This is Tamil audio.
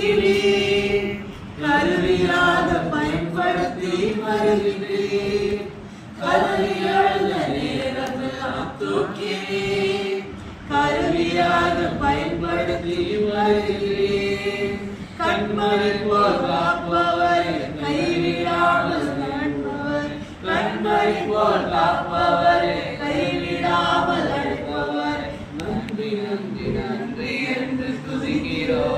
தூக்கினீர், கருவியாக பயன்படுத்தி வருகிறீர். கருவியாள நேரமெல்லாம் தூக்கினீர், கருவியாக பயன்படுத்தி வருகிறீர். கண்மணி போல் காப்பவர், கைவிடாமல் நடப்பவர், கண்மணி போல் காப்பவர், கைவிடாமல் நடப்பவர். நன்றி நன்றி நன்றி என்று துதிக்கிறோம்.